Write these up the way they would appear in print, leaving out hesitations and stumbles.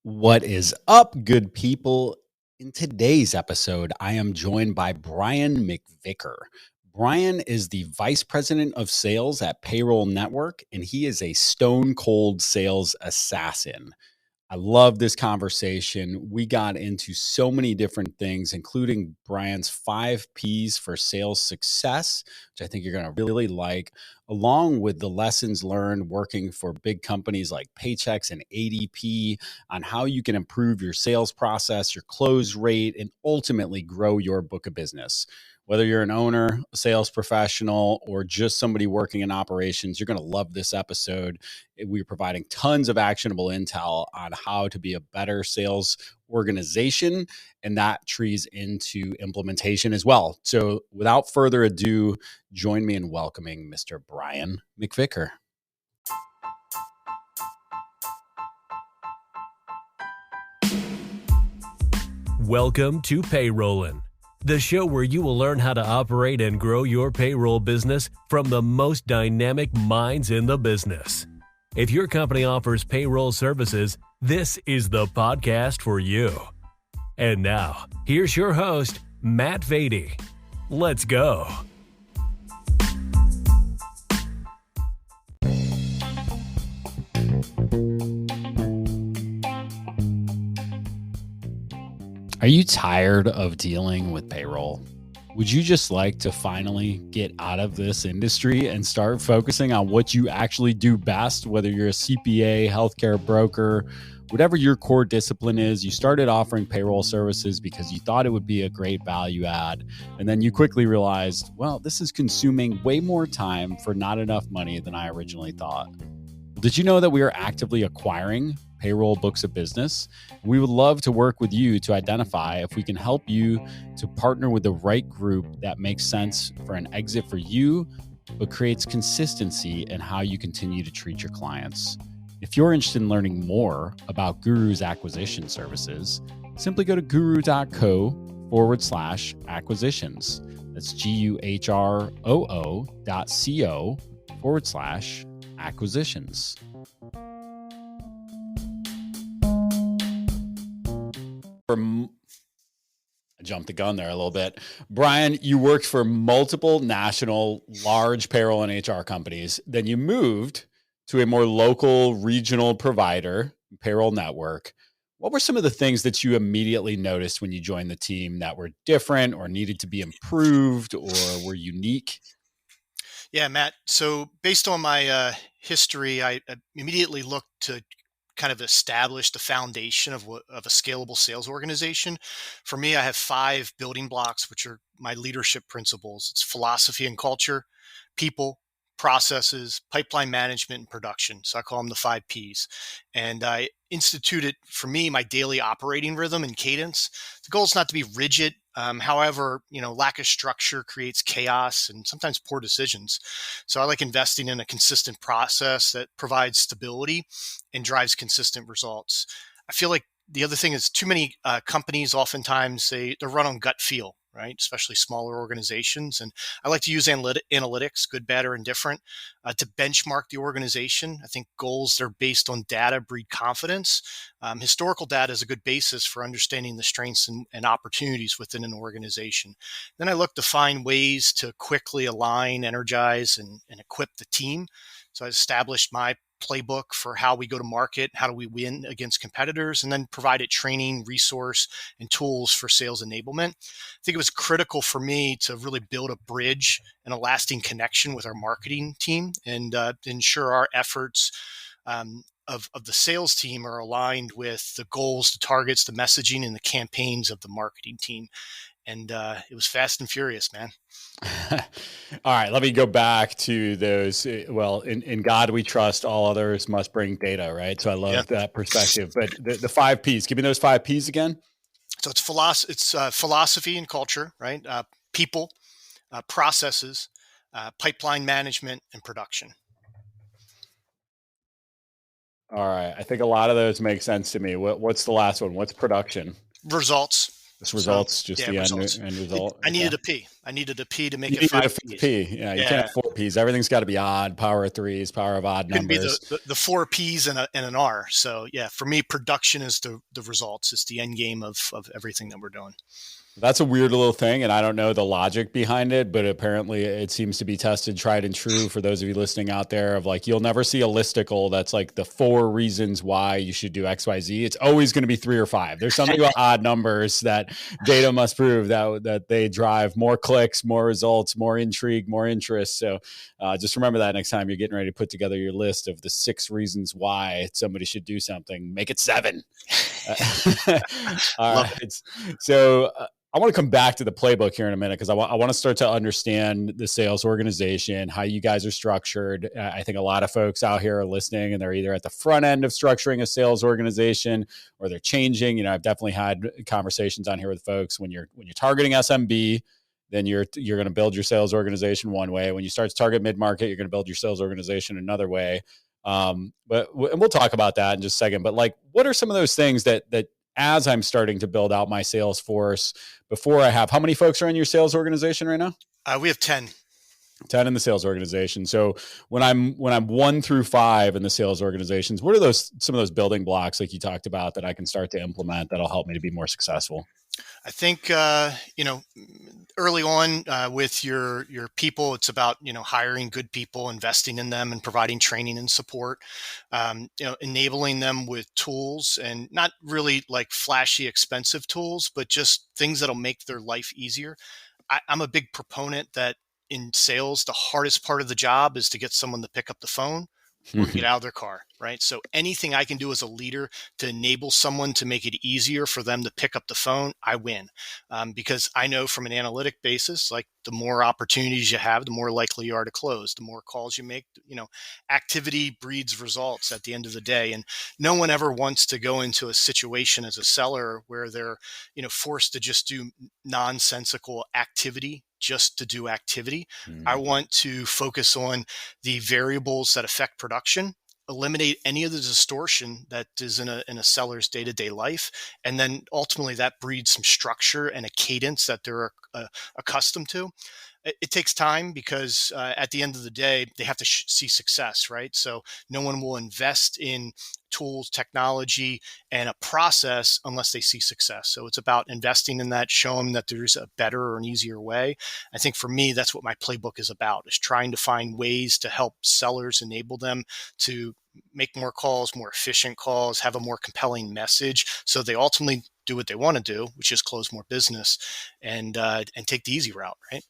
What is up, good people? In today's episode, I am joined by Brian McVicker. Brian is the Vice President of Sales at Payroll Network, and he is a stone cold sales assassin. I love this conversation. We got into so many different things, including Brian's 5 Ps for sales success, which I think you're going to really like, along with the lessons learned working for big companies like Paychex and ADP on how you can improve your sales process, your close rate, and ultimately grow your book of business. Whether you're an owner, a sales professional, or just somebody working in operations, you're going to love this episode. We're providing tons of actionable intel on how to be a better sales organization, and that trees into implementation as well. So without further ado, join me in welcoming Mr. Brian McVicker. Welcome to Payrollin', the show where you will learn how to operate and grow your payroll business from the most dynamic minds in the business. If your company offers payroll services, this is the podcast for you. And now, here's your host, Matt Vady. Let's go. Are you tired of dealing with payroll? Would you just like to finally get out of this industry and start focusing on what you actually do best, whether you're a CPA, healthcare broker, whatever your core discipline is? You started offering payroll services because you thought it would be a great value add. And then you quickly realized, well, this is consuming way more time for not enough money than I originally thought. Did you know that we are actively acquiring payroll books of business? We would love to work with you to identify if we can help you to partner with the right group that makes sense for an exit for you, but creates consistency in how you continue to treat your clients. If you're interested in learning more about Guru's acquisition services, simply go to guru.co/acquisitions. That's GUROO.co/acquisitions. I jumped the gun there a little bit. Brian, you worked for multiple national large payroll and HR companies. Then you moved to a more local regional provider, Payroll Network. What were some of the things that you immediately noticed when you joined the team that were different or needed to be improved or were unique? Yeah, Matt. So based on my history, I immediately looked to kind of establish the foundation of a scalable sales organization. For me, I have 5 building blocks, which are my leadership principles. It's philosophy and culture, people, processes, pipeline management, and production. So I call them the 5 Ps. And I instituted, for me, my daily operating rhythm and cadence. The goal is not to be rigid. However, lack of structure creates chaos and sometimes poor decisions. So I like investing in a consistent process that provides stability and drives consistent results. I feel like the other thing is too many companies oftentimes they're run on gut feel, right? Especially smaller organizations. And I like to use analytics, good, bad, or indifferent, to benchmark the organization. I think goals that are based on data breed confidence. Historical data is a good basis for understanding the strengths and opportunities within an organization. Then I look to find ways to quickly align, energize, and equip the team. So I established my playbook for how we go to market, how do we win against competitors, and then provided training, resource, and tools for sales enablement. I think it was critical for me to really build a bridge and a lasting connection with our marketing team and ensure our efforts of the sales team are aligned with the goals, the targets, the messaging, and the campaigns of the marketing team. And it was fast and furious, man. All right, let me go back to those. Well, in God we trust, all others must bring data, right? So I love that perspective. But the 5 Ps, give me those 5 Ps again. So it's philosophy and culture, right? People, processes, pipeline management, and production. All right, I think a lot of those make sense to me. What's the last one? What's production? Results. This results, the results. end result. I needed a P. I needed a P to make it 5 Ps. P. Yeah, you can't afford P's. Everything's got to be odd, power of threes, power of odd Could be numbers. the four P's and an R. So yeah, for me, production is the results. It's the end game of everything that we're doing. That's a weird little thing, and I don't know the logic behind it, but apparently it seems to be tested, tried and true for those of you listening out there of like, you'll never see a listicle that's like the 4 reasons why you should do XYZ. It's always going to be 3 or 5. There's something about odd numbers that data must prove that they drive more clicks, more results, more intrigue, more interest. So just remember that next time you're getting ready to put together your list of the 6 reasons why somebody should do something, make it 7. All right. So I want to come back to the playbook here in a minute because I want to start to understand the sales organization, how you guys are structured. I think a lot of folks out here are listening and they're either at the front end of structuring a sales organization or they're changing. You know, I've definitely had conversations on here with folks when you're targeting SMB, then you're going to build your sales organization one way. When you start to target mid-market, you're going to build your sales organization another way. And we'll talk about that in just a second. But like, what are some of those things that as I'm starting to build out my sales force before I have, how many folks are in your sales organization right now? We have 10 in the sales organization. So when I'm 1 through 5 in the sales organizations, what are some of those building blocks like you talked about that I can start to implement that'll help me to be more successful? I think, early on with your people, it's about, hiring good people, investing in them and providing training and support, enabling them with tools and not really like flashy, expensive tools, but just things that'll make their life easier. I'm a big proponent that in sales, the hardest part of the job is to get someone to pick up the phone or get out of their car, right? So anything I can do as a leader to enable someone to make it easier for them to pick up the phone, I win. Because I know from an analytic basis, like the more opportunities you have, the more likely you are to close, the more calls you make, activity breeds results at the end of the day. And no one ever wants to go into a situation as a seller where they're, forced to just do nonsensical activity just to do activity. I want to focus on the variables that affect production, eliminate any of the distortion that is in a seller's day-to-day life. And then ultimately that breeds some structure and a cadence that they're accustomed to. It takes time because at the end of the day, they have to see success, right? So no one will invest in tools, technology, and a process unless they see success. So it's about investing in that, show them that there's a better or an easier way. I think for me, that's what my playbook is about, is trying to find ways to help sellers, enable them to make more calls, more efficient calls, have a more compelling message. So they ultimately do what they want to do, which is close more business and take the easy route, right?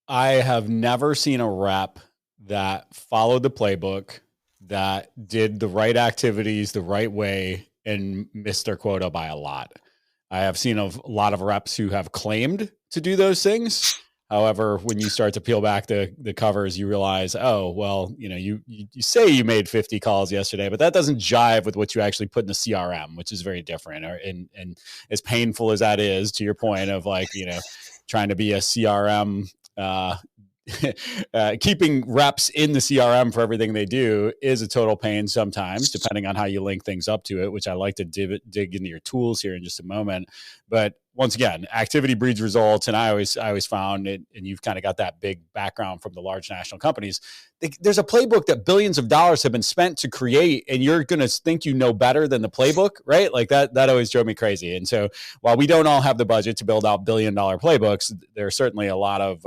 I have never seen a rep that followed the playbook, that did the right activities the right way and missed their quota by a lot. I have seen a lot of reps who have claimed to do those things. However, when you start to peel back the covers, you realize, oh, well, you say you made 50 calls yesterday, but that doesn't jive with what you actually put in the CRM, which is very different. And as painful as that is, to your point of like, trying to be a CRM, keeping reps in the CRM for everything they do is a total pain sometimes, depending on how you link things up to it, which I like to dig into your tools here in just a moment. But once again, activity breeds results. And I always found it, and you've kind of got that big background from the large national companies. There's a playbook that billions of dollars have been spent to create, and you're going to think you know better than the playbook, right? Like that always drove me crazy. And so while we don't all have the budget to build out billion-dollar playbooks, there are certainly a lot of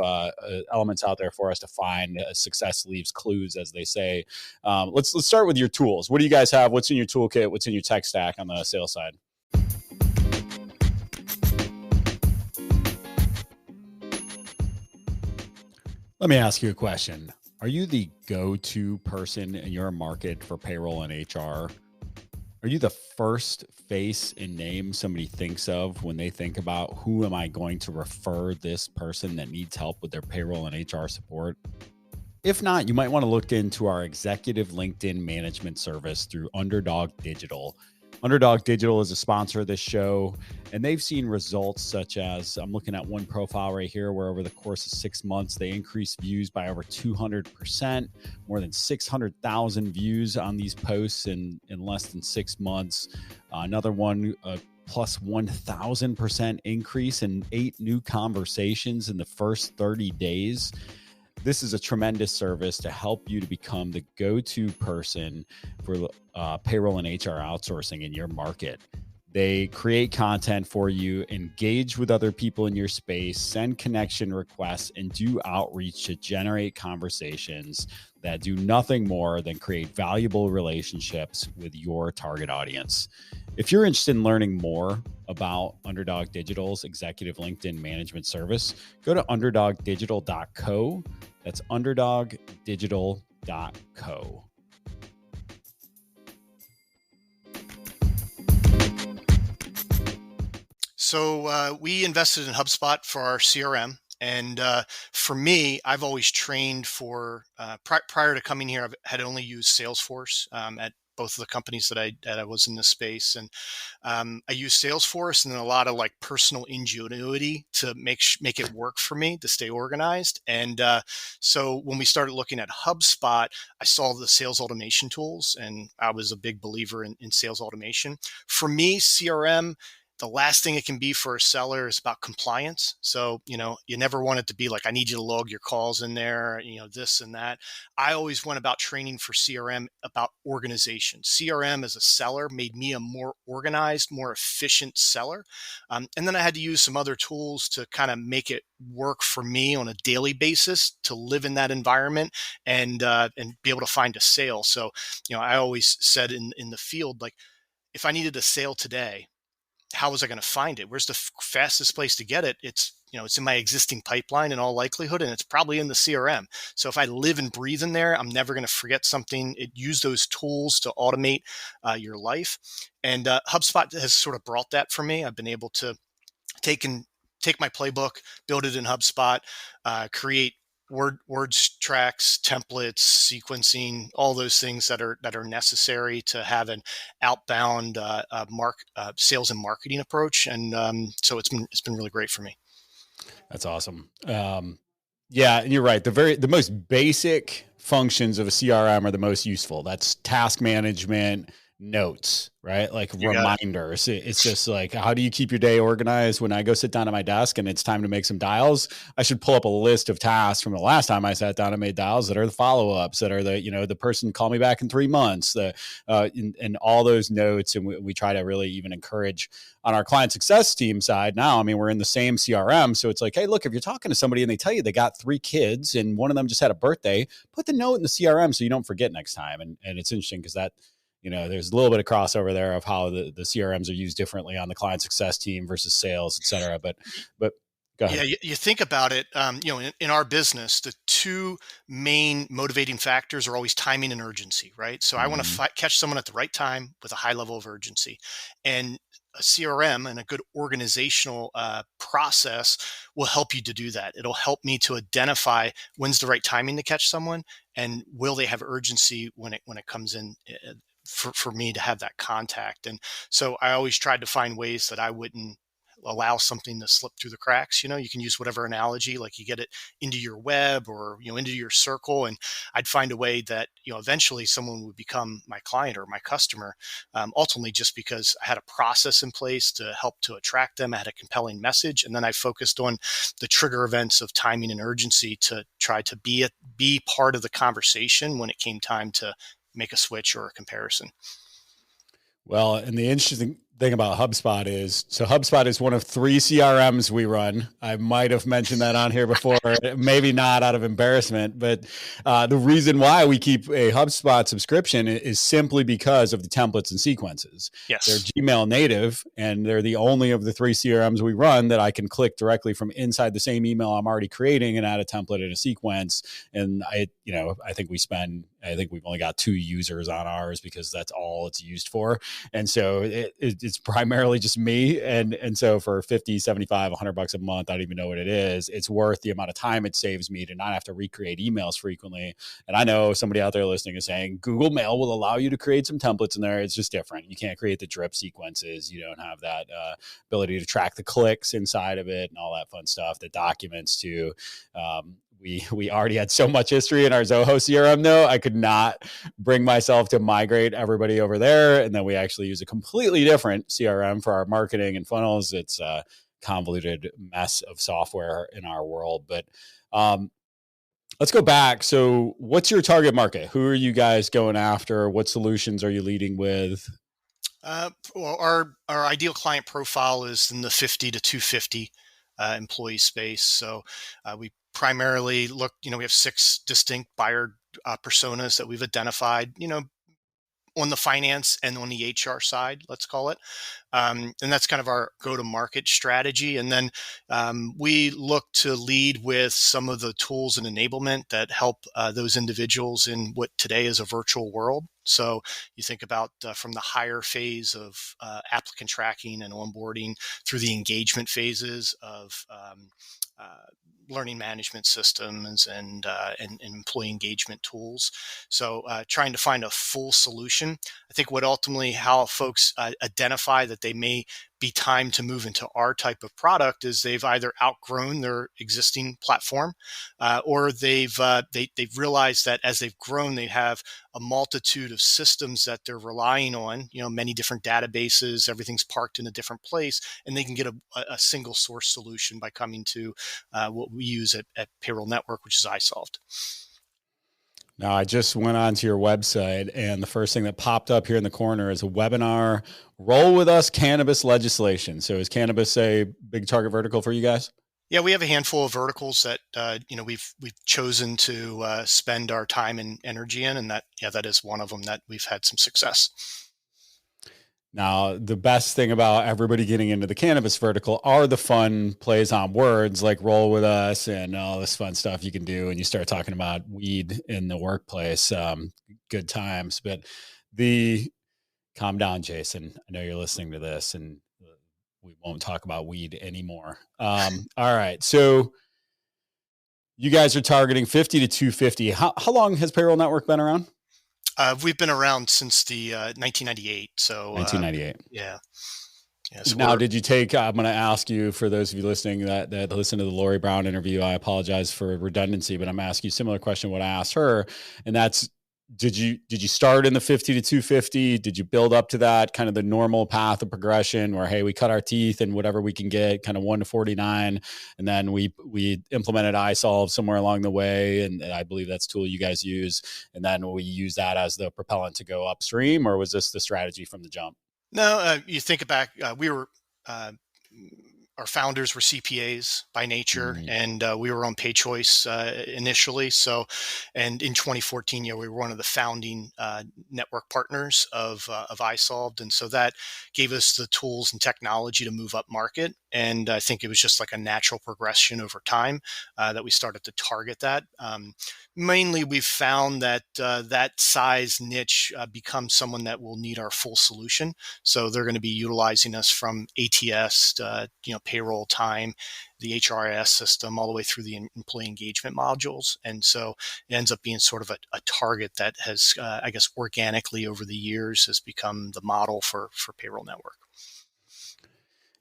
elements out there for us to find. Success leaves clues, as they say. Let's start with your tools. What do you guys have? What's in your toolkit? What's in your tech stack on the sales side? Let me ask you a question. Are you the go-to person in your market for payroll and HR? Are you the first face and name somebody thinks of when they think about who am I going to refer this person that needs help with their payroll and HR support? If not, you might want to look into our executive LinkedIn management service through Underdog Digital. Underdog Digital is a sponsor of this show, and they've seen results such as, I'm looking at one profile right here where over the course of 6 months, they increased views by over 200%, more than 600,000 views on these posts in less than 6 months. Another one, plus 1,000% increase in 8 new conversations in the first 30 days. This is a tremendous service to help you to become the go-to person for payroll and HR outsourcing in your market. They create content for you, engage with other people in your space, send connection requests, and do outreach to generate conversations that do nothing more than create valuable relationships with your target audience. If you're interested in learning more about Underdog Digital's executive LinkedIn management service, go to underdogdigital.co. That's underdogdigital.co. So we invested in HubSpot for our CRM. And for me, I've always trained for, prior to coming here, I had only used Salesforce at both of the companies that I was in this space. And I used Salesforce and then a lot of like personal ingenuity to make it work for me to stay organized. And so when we started looking at HubSpot, I saw the sales automation tools, and I was a big believer in sales automation. For me, CRM, the last thing it can be for a seller is about compliance. So, you never want it to be like, I need you to log your calls in there, this and that. I always went about training for CRM about organization. CRM as a seller made me a more organized, more efficient seller. And then I had to use some other tools to kind of make it work for me on a daily basis to live in that environment and be able to find a sale. So, I always said in the field, like, if I needed a sale today, how was I going to find it? Where's the fastest place to get it? It's in my existing pipeline in all likelihood, and it's probably in the CRM. So if I live and breathe in there, I'm never going to forget something. Use those tools to automate your life. And HubSpot has sort of brought that for me. I've been able to take my playbook, build it in HubSpot, create words tracks, templates, sequencing, all those things that are necessary to have an outbound sales and marketing approach. And so it's been really great for me. That's awesome. Yeah, and you're right. The most basic functions of a CRM are the most useful. That's task management, notes, right? Like reminders. It's just like, how do you keep your day organized? When I go sit down at my desk and it's time to make some dials, I should pull up a list of tasks from the last time I sat down and made dials that are the follow-ups, that are the person call me back in 3 months, and all those notes. And we try to really even encourage on our client success team side. Now, I mean, we're in the same CRM. So it's like, hey, look, if you're talking to somebody and they tell you they got 3 kids and one of them just had a birthday, put the note in the CRM so you don't forget next time. And it's interesting because that, there's a little bit of crossover there of how the CRMs are used differently on the client success team versus sales, et cetera. But go ahead. Yeah, you think about it, in our business, the 2 main motivating factors are always timing and urgency, right? So I want to catch someone at the right time with a high level of urgency. And a CRM and a good organizational process will help you to do that. It'll help me to identify when's the right timing to catch someone, and will they have urgency when it comes in for me to have that contact. And so I always tried to find ways that I wouldn't allow something to slip through the cracks. You can use whatever analogy, like you get it into your web or, into your circle. And I'd find a way that, eventually someone would become my client or my customer, ultimately just because I had a process in place to help to attract them. I had a compelling message. And then I focused on the trigger events of timing and urgency to try to be part of the conversation when it came time to make a switch or a comparison. Well, and the interesting thing about HubSpot is, so HubSpot is one of 3 CRMs we run. I might have mentioned that on here before, maybe not out of embarrassment, but the reason why we keep a HubSpot subscription is simply because of the templates and sequences. Yes. They're Gmail native, and they're the only of the 3 CRMs we run that I can click directly from inside the same email I'm already creating and add a template and a sequence. And I think we've only got 2 users on ours because that's all it's used for. And so it's primarily just me. And so for 50, 75, $100 a month, I don't even know what it is. It's worth the amount of time it saves me to not have to recreate emails frequently. And I know somebody out there listening is saying Google Mail will allow you to create some templates in there. It's just different. You can't create the drip sequences. You don't have that ability to track the clicks inside of it and all that fun stuff, the documents too. we already had so much history in our Zoho CRM, though. I could not bring myself to migrate everybody over there. And then we actually use a completely different CRM for our marketing and funnels. It's a convoluted mess of software in our world. But let's go back. So what's your target market? Who are you guys going after? What solutions are you leading with? Well, our ideal client profile is in the 50 to 250 employee space. So we primarily look, we have 6 distinct buyer personas that we've identified, on the finance and on the HR side, let's call it. And that's kind of our go-to-market strategy. And then we look to lead with some of the tools and enablement that help those individuals in what today is a virtual world. So you think about from the higher phase of applicant tracking and onboarding through the engagement phases of learning management systems and employee engagement tools. So trying to find a full solution. I think what ultimately how folks identify that they may be time to move into our type of product is they've either outgrown their existing platform or they've realized that as they've grown, they have a multitude of systems that they're relying on, many different databases, everything's parked in a different place, and they can get a single source solution by coming to what we use at Payroll Network, which is iSolved. Now, I just went onto your website, and the first thing that popped up here in the corner is a webinar, Roll With Us Cannabis Legislation. So is cannabis a big target vertical for you guys? Yeah, we have a handful of verticals that we've chosen to spend our time and energy in, and that is one of them that we've had some success. Now, the best thing about everybody getting into the cannabis vertical are the fun plays on words like roll with us and all this fun stuff you can do. And you start talking about weed in the workplace, good times. But calm down, Jason. I know you're listening to this and we won't talk about weed anymore. All right. So you guys are targeting 50 to 250. How long has Payroll Network been around? We've been around since the 1998. So 1998. Yeah. So now, did you take? I'm going to ask you for those of you listening that listened to the Lori Brown interview. I apologize for redundancy, but I'm asking you a similar question what I asked her, and that's did you start in the 50 to 250? Did you build up to that kind of the normal path of progression where, hey, we cut our teeth and whatever we can get, kind of 1 to 49, and then we implemented iSolve somewhere along the way, and I believe that's a tool you guys use, and then we use that as the propellant to go upstream, or was this the strategy from the jump? No, you think back, we were our founders were CPAs by nature, and we were on PayChoice initially. So, and in 2014, we were one of the founding network partners of iSolved, and so that gave us the tools and technology to move up market. And I think it was just like a natural progression over time that we started to target that. Mainly, we've found that that size niche becomes someone that will need our full solution. So they're going to be utilizing us from ATS to, payroll time, the HRIS system, all the way through the employee engagement modules. And so it ends up being sort of a target that has, I guess, organically over the years has become the model for Payroll Network.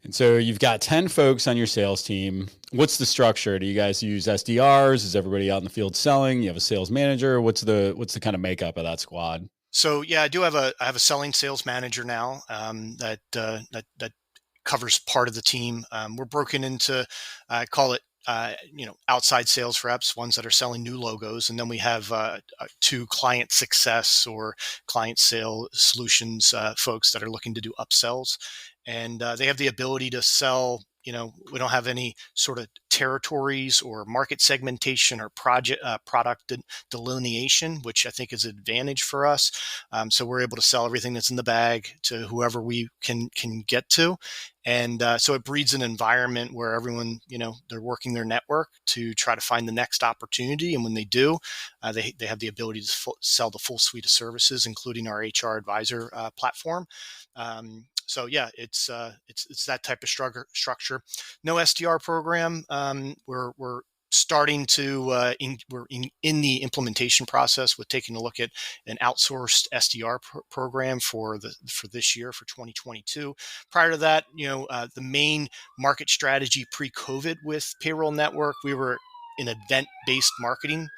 And so you've got 10 folks on your sales team. What's the structure? Do you guys use SDRs? Is everybody out in the field selling? You have a sales manager? What's the kind of makeup of that squad? So yeah, I have a selling sales manager now that covers part of the team. We're broken into, I call it, outside sales reps, ones that are selling new logos. And then we have 2 client success or client sale solutions folks that are looking to do upsells. And they have the ability to sell. We don't have any sort of territories or market segmentation or product delineation, which I think is an advantage for us. So we're able to sell everything that's in the bag to whoever we can get to. And so it breeds an environment where everyone, they're working their network to try to find the next opportunity. And when they do, they have the ability to sell the full suite of services, including our HR advisor platform. So yeah, it's that type of structure. No SDR program. We're starting to we're in the implementation process with taking a look at an outsourced SDR program for this year for 2022. Prior to that, the main market strategy pre-COVID with Payroll Network, we were in event-based marketing.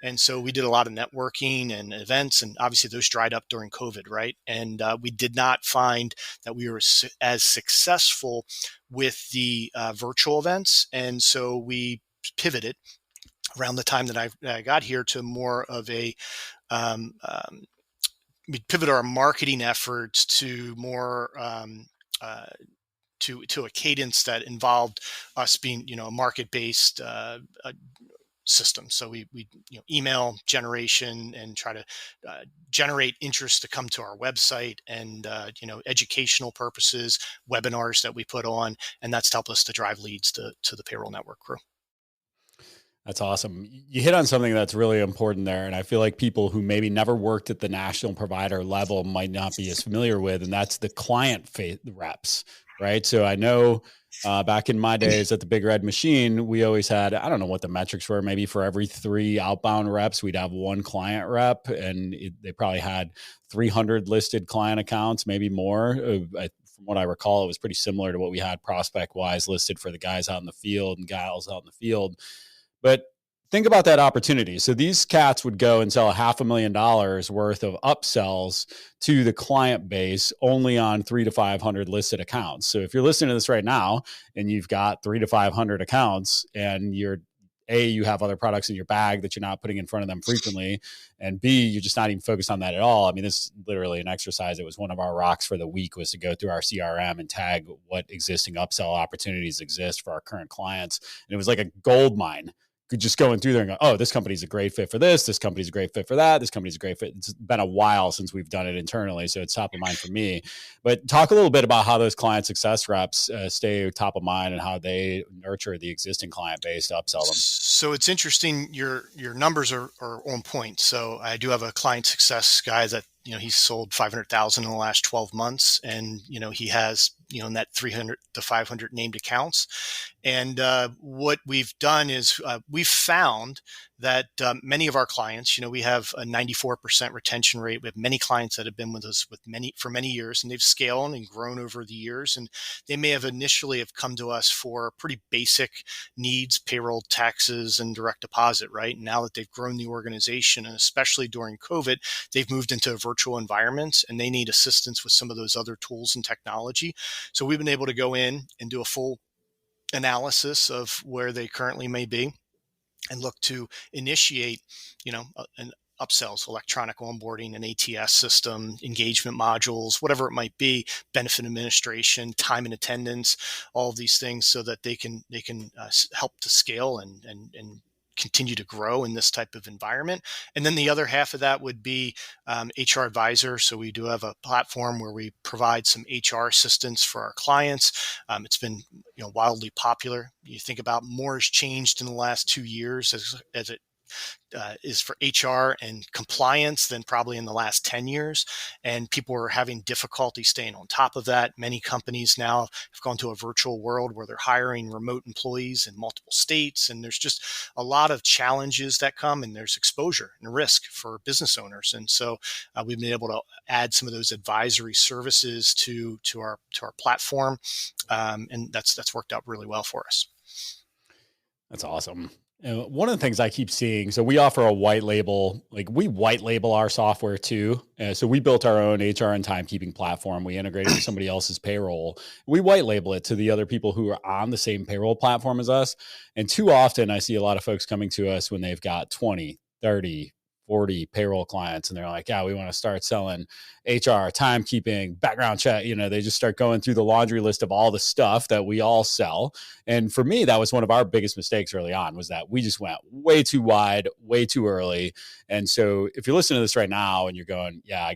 And so we did a lot of networking and events, and obviously those dried up during COVID, right? And we did not find that we were as successful with the virtual events. And so we pivoted around the time that I got here to more of a um, um, we pivot our marketing efforts to more uh, to a cadence that involved us being, a market-based system. So we email generation and try to generate interest to come to our website, and educational purposes, webinars that we put on, and that's to help us to drive leads to the Payroll Network crew. That's awesome. You hit on something that's really important there. And I feel like people who maybe never worked at the national provider level might not be as familiar with, and that's the client reps, right? So I know back in my days at the Big Red Machine, we always had, I don't know what the metrics were, maybe for every 3 outbound reps, we'd have 1 client rep, and they probably had 300 listed client accounts, maybe more. From what I recall, it was pretty similar to what we had prospect wise listed for the guys out in the field and gals out in the field. But think about that opportunity. So these cats would go and sell $500,000 worth of upsells to the client base only on 300 to 500 listed accounts. So if you're listening to this right now and you've got 300 to 500 accounts, and you have other products in your bag that you're not putting in front of them frequently, and B, you're just not even focused on that at all. I mean, this is literally an exercise. It was one of our rocks for the week, was to go through our CRM and tag what existing upsell opportunities exist for our current clients. And it was like a gold mine. Just going through there and go, oh, this company's a great fit for this company's a great fit for that, this company's a great fit. It's been a while since we've done it internally, so it's top of mind for me. But talk a little bit about how those client success reps stay top of mind, and how they nurture the existing client base to upsell them. So it's interesting. Your numbers are on point. So I do have a client success guy that, he's sold 500,000 in the last 12 months, and he has in that 300 to 500 named accounts. And what we've done is we've found that many of our clients, we have a 94% retention rate. We have many clients that have been with us for many years, and they've scaled and grown over the years. And they may have initially come to us for pretty basic needs, payroll, taxes, and direct deposit, right? And now that they've grown the organization, and especially during COVID, they've moved into virtual environments, and they need assistance with some of those other tools and technology. So we've been able to go in and do a full analysis of where they currently may be, and look to initiate, an upsells, electronic onboarding, an ATS system, engagement modules, whatever it might be, benefit administration, time and attendance, all of these things, so that they can help to scale and continue to grow in this type of environment. And then the other half of that would be HR advisor. So we do have a platform where we provide some HR assistance for our clients. It's been wildly popular. You think about more has changed in the last 2 years as it is for HR and compliance than probably in the last 10 years. And people are having difficulty staying on top of that. Many companies now have gone to a virtual world where they're hiring remote employees in multiple states. And there's just a lot of challenges that come, and there's exposure and risk for business owners. And so we've been able to add some of those advisory services to our platform. And that's worked out really well for us. That's awesome. And one of the things I keep seeing, so we offer a white label, we white label our software too. So we built our own HR and timekeeping platform. We integrated with somebody else's payroll. We white label it to the other people who are on the same payroll platform as us. And too often I see a lot of folks coming to us when they've got 20, 30, 40 payroll clients, and they're like, yeah, we want to start selling HR, timekeeping, background check. They just start going through the laundry list of all the stuff that we all sell. And for me, that was one of our biggest mistakes early on, was that we just went way too wide, way too early. And so if you're listening to this right now and you're going, yeah,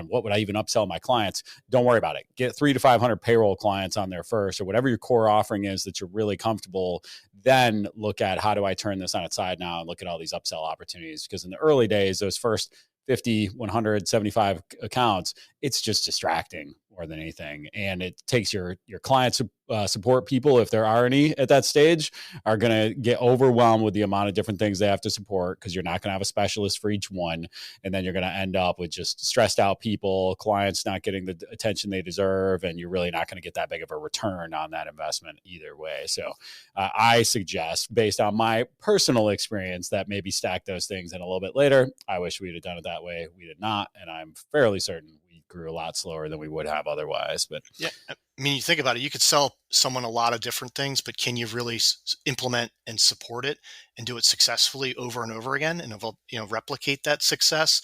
what would I even upsell my clients? Don't worry about it. Get 300 to 500 payroll clients on there first, or whatever your core offering is that you're really comfortable. Then look at, how do I turn this on its side now, and look at all these upsell opportunities. Because in the early days, those first 50, 100, 75 accounts, it's just distracting. more than anything. And it takes your client support people, if there are any at that stage, are going to get overwhelmed with the amount of different things they have to support, because you're not going to have a specialist for each one. And then you're going to end up with just stressed out people, clients not getting the attention they deserve, and you're really not going to get that big of a return on that investment either way. So I suggest, based on my personal experience, that maybe stack those things in a little bit later. I wish we'd have done it that way. We did not. And I'm fairly certain we grew a lot slower than we would have otherwise. But yeah, I mean, you think about it, you could sell someone a lot of different things, but can you really implement and support it and do it successfully over and over again and, replicate that success?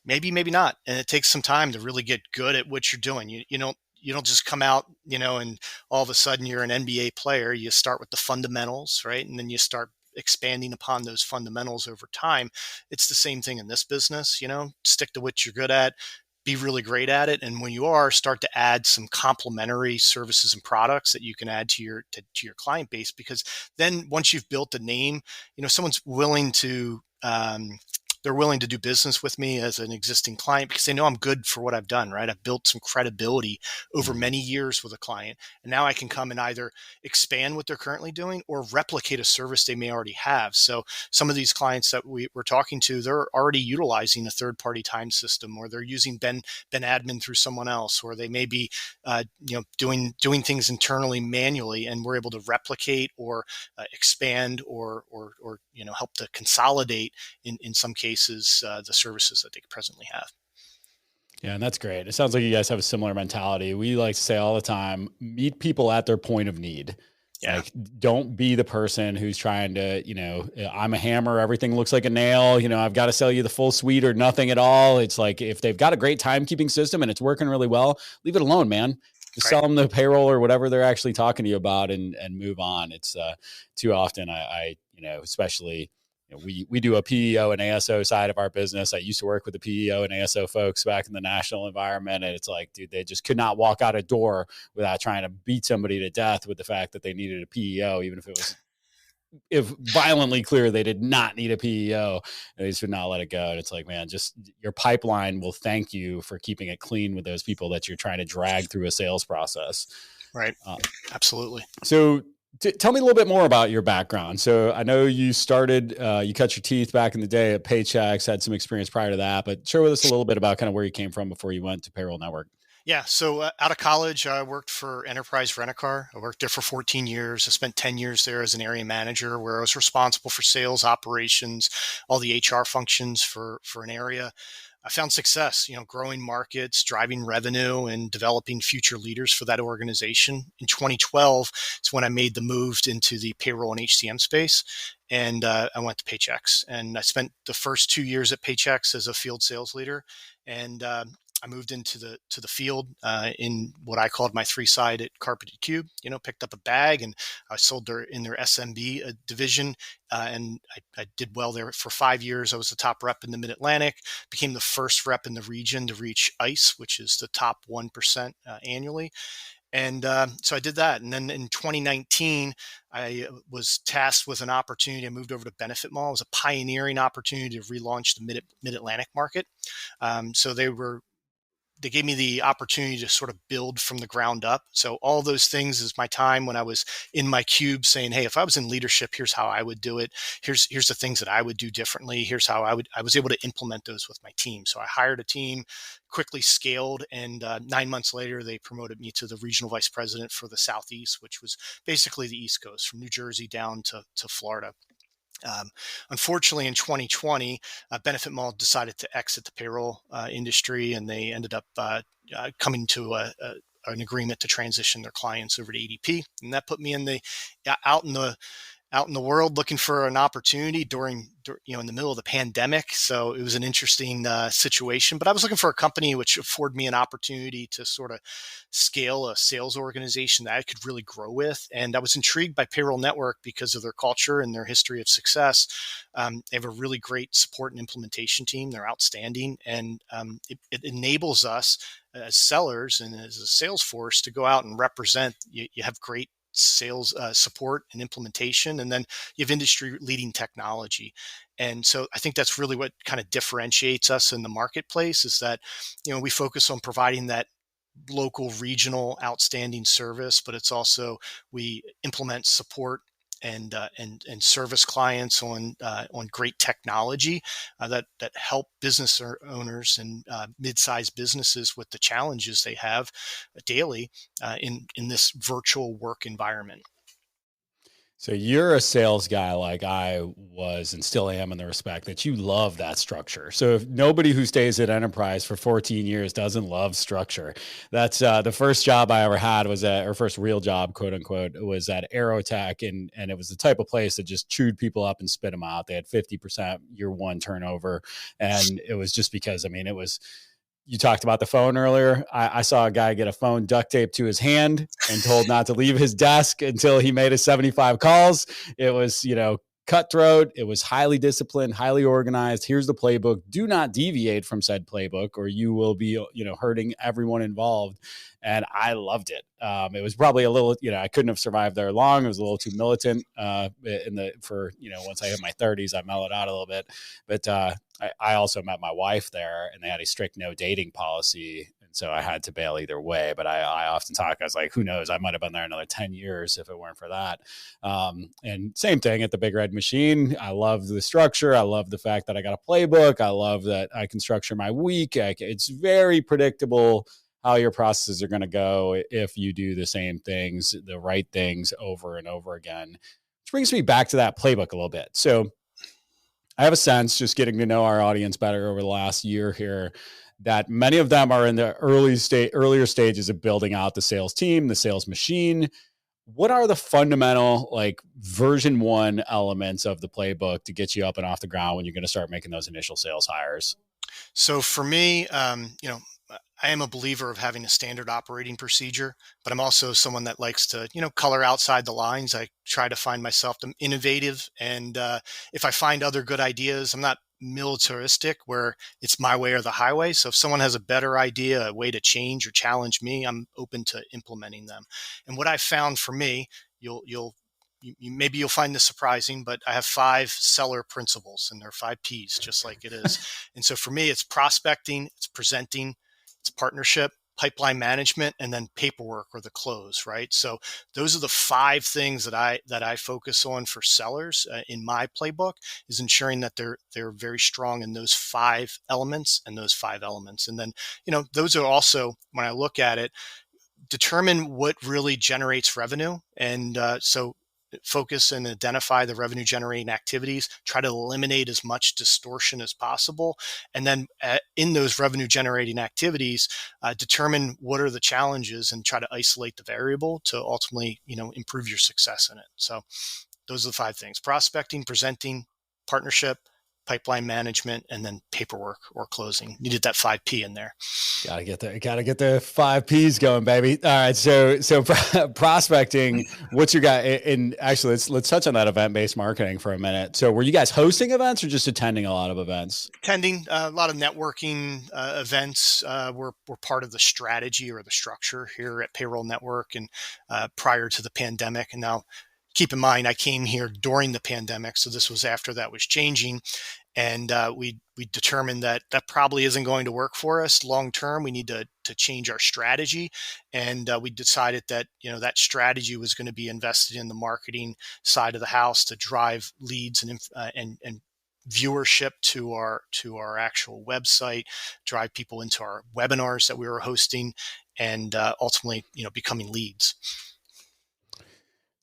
Maybe, maybe not. And it takes some time to really get good at what you're doing. You don't just come out, and all of a sudden you're an NBA player. You start with the fundamentals, right? And then you start expanding upon those fundamentals over time. It's the same thing in this business, stick to what you're good at, be really great at it. And when you are, start to add some complementary services and products that you can add to your client base, because then once you've built a name, someone's willing to, they're willing to do business with me as an existing client because they know I'm good for what I've done, right? I've built some credibility over many years with a client. And now I can come and either expand what they're currently doing or replicate a service they may already have. So some of these clients that we're talking to, they're already utilizing a third-party time system, or they're using Ben Admin through someone else, or they may be doing things internally manually, and we're able to replicate or expand or help to consolidate in some cases the services that they presently have. Yeah, and that's great. It sounds like you guys have a similar mentality. We like to say all the time, meet people at their point of need. Yeah. Like, don't be the person who's trying to, I'm a hammer, everything looks like a nail. I've got to sell you the full suite or nothing at all. It's like, if they've got a great timekeeping system and it's working really well, leave it alone, man. Just sell them the payroll or whatever they're actually talking to you about, and move on. It's too often I especially, we do a PEO and ASO side of our business. I used to work with the PEO and ASO folks back in the national environment. And it's like, dude, they just could not walk out a door without trying to beat somebody to death with the fact that they needed a PEO, even if it was violently clear they did not need a PEO. They just would not let it go. And it's like, man, just your pipeline will thank you for keeping it clean with those people that you're trying to drag through a sales process. Right. Absolutely. So tell me a little bit more about your background. So I know you started, you cut your teeth back in the day at Paychex, had some experience prior to that, but share with us a little bit about kind of where you came from before you went to Payroll Network. Yeah. So out of college, I worked for Enterprise Rent-A-Car. I worked there for 14 years. I spent 10 years there as an area manager, where I was responsible for sales, operations, all the HR functions for an area. I found success, growing markets, driving revenue, and developing future leaders for that organization. In 2012, it's when I made the move into the payroll and HCM space, and I went to Paychex. And I spent the first 2 years at Paychex as a field sales leader, and I moved into the field in what I called my three-sided carpeted cube. Picked up a bag, and I sold in their SMB division, and I did well there for 5 years. I was the top rep in the Mid-Atlantic, became the first rep in the region to reach ICE, which is the top 1% annually. And so I did that. And then in 2019, I was tasked with an opportunity. I moved over to Benefit Mall. It was a pioneering opportunity to relaunch the Mid-Atlantic market. So they gave me the opportunity to sort of build from the ground up. So all those things is my time when I was in my cube saying, hey, if I was in leadership, here's how I would do it. Here's the things that I would do differently. Here's how I was able to implement those with my team. So I hired a team, quickly scaled, and 9 months later, they promoted me to the regional vice president for the Southeast, which was basically the East Coast, from New Jersey down to Florida. Unfortunately, in 2020, Benefit Mall decided to exit the payroll industry, and they ended up coming to an agreement to transition their clients over to ADP, and that put me out in the world looking for an opportunity in the middle of the pandemic. So it was an interesting situation, but I was looking for a company which afforded me an opportunity to sort of scale a sales organization that I could really grow with. And I was intrigued by Payroll Network because of their culture and their history of success. They have a really great support and implementation team. They're outstanding. And it enables us as sellers and as a sales force to go out and represent. You have great sales support and implementation, and then you have industry leading technology. And so I think that's really what kind of differentiates us in the marketplace, is that, we focus on providing that local, regional, outstanding service, but it's also, we implement support and service clients on great technology that help business owners and mid-sized businesses with the challenges they have daily in this virtual work environment. So you're a sales guy like I was and still am, in the respect that you love that structure. So if nobody who stays at enterprise for 14 years doesn't love structure, that's the first job I ever had was or first real job, quote unquote, was at Aerotech. And it was the type of place that just chewed people up and spit them out. They had 50% year one turnover. And it was just because, it was, you talked about the phone earlier. I saw a guy get a phone duct taped to his hand and told not to leave his desk until he made his 75 calls. It was, cutthroat. It was highly disciplined, highly organized. Here's the playbook. Do not deviate from said playbook, or you will be, hurting everyone involved. And I loved it. It was probably a little, I couldn't have survived there long. It was a little too militant once I hit my 30s, I mellowed out a little bit. But I also met my wife there, and they had a strict no dating policy. And so I had to bail either way. But I often talk, I was like, who knows? I might have been there another 10 years if it weren't for that. And same thing at the Big Red Machine. I love the structure. I love the fact that I got a playbook. I love that I can structure my week. It's very predictable how your processes are going to go if you do the same things, the right things over and over again. Which brings me back to that playbook a little bit. So I have a sense, just getting to know our audience better over the last year here, that many of them are in the earlier stages of building out the sales team, the sales machine. What are the fundamental, version 1 elements of the playbook to get you up and off the ground when you're going to start making those initial sales hires? So for me, I am a believer of having a standard operating procedure, but I'm also someone that likes to, color outside the lines. I try to find myself innovative. And if I find other good ideas, I'm not militaristic where it's my way or the highway. So if someone has a better idea, a way to change or challenge me, I'm open to implementing them. And what I found for me, maybe you'll find this surprising, but I have 5 seller principles, and they're 5 P's, just like it is. And so for me, it's prospecting, it's presenting, it's partnership, pipeline management, and then paperwork or the close, right? So those are the 5 things that I focus on for sellers in my playbook, is ensuring that they're very strong in those 5 elements and those 5 elements. And then, those are also, when I look at it, determine what really generates revenue. And so focus and identify the revenue generating activities, try to eliminate as much distortion as possible. And then in those revenue generating activities, determine what are the challenges and try to isolate the variable to ultimately, improve your success in it. So those are the 5 things: prospecting, presenting, partnership, pipeline management, and then paperwork or closing. Needed that 5P in there. Gotta get the 5 P's going, baby. All right. So prospecting, what's your guy? And actually let's touch on that event-based marketing for a minute. So were you guys hosting events or just attending a lot of events? Attending a lot of networking events. Were part of the strategy or the structure here at Payroll Network, and prior to the pandemic. And now, keep in mind, I came here during the pandemic, so this was after that was changing. And we determined that probably isn't going to work for us long term. We need to change our strategy, and we decided that that strategy was going to be invested in the marketing side of the house to drive leads and viewership to our actual website, drive people into our webinars that we were hosting, and ultimately becoming leads.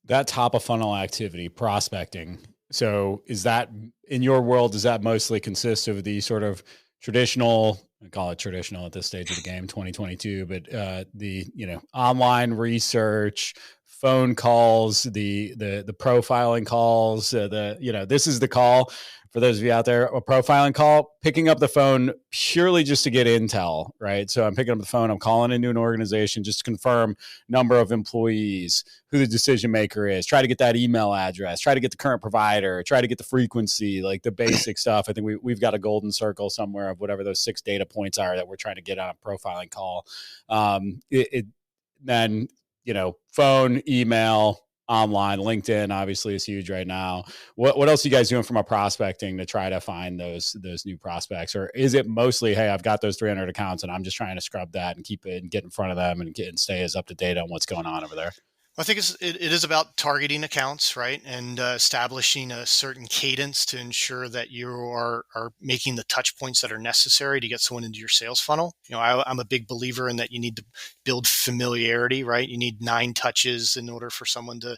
That top of funnel activity, prospecting. So is that, in your world, does that mostly consist of the sort of traditional, I call it traditional at this stage of the game, 2022, but the online research, phone calls, the profiling calls, this is the call for those of you out there, a profiling call, picking up the phone purely just to get intel, right? So I'm picking up the phone, I'm calling into an organization just to confirm number of employees, who the decision maker is, try to get that email address, try to get the current provider, try to get the frequency, like the basic stuff. I think we've got a golden circle somewhere of whatever those 6 data points are that we're trying to get on a profiling call. Then phone, email, online, LinkedIn obviously is huge right now. What else are you guys doing from a prospecting to try to find those new prospects? Or is it mostly, hey, I've got those 300 accounts and I'm just trying to scrub that and keep it and get in front of them and stay as up to date on what's going on over there? I think it is about targeting accounts, right? And establishing a certain cadence to ensure that you are making the touch points that are necessary to get someone into your sales funnel. I'm a big believer in that you need to build familiarity, right? You need 9 touches in order for someone to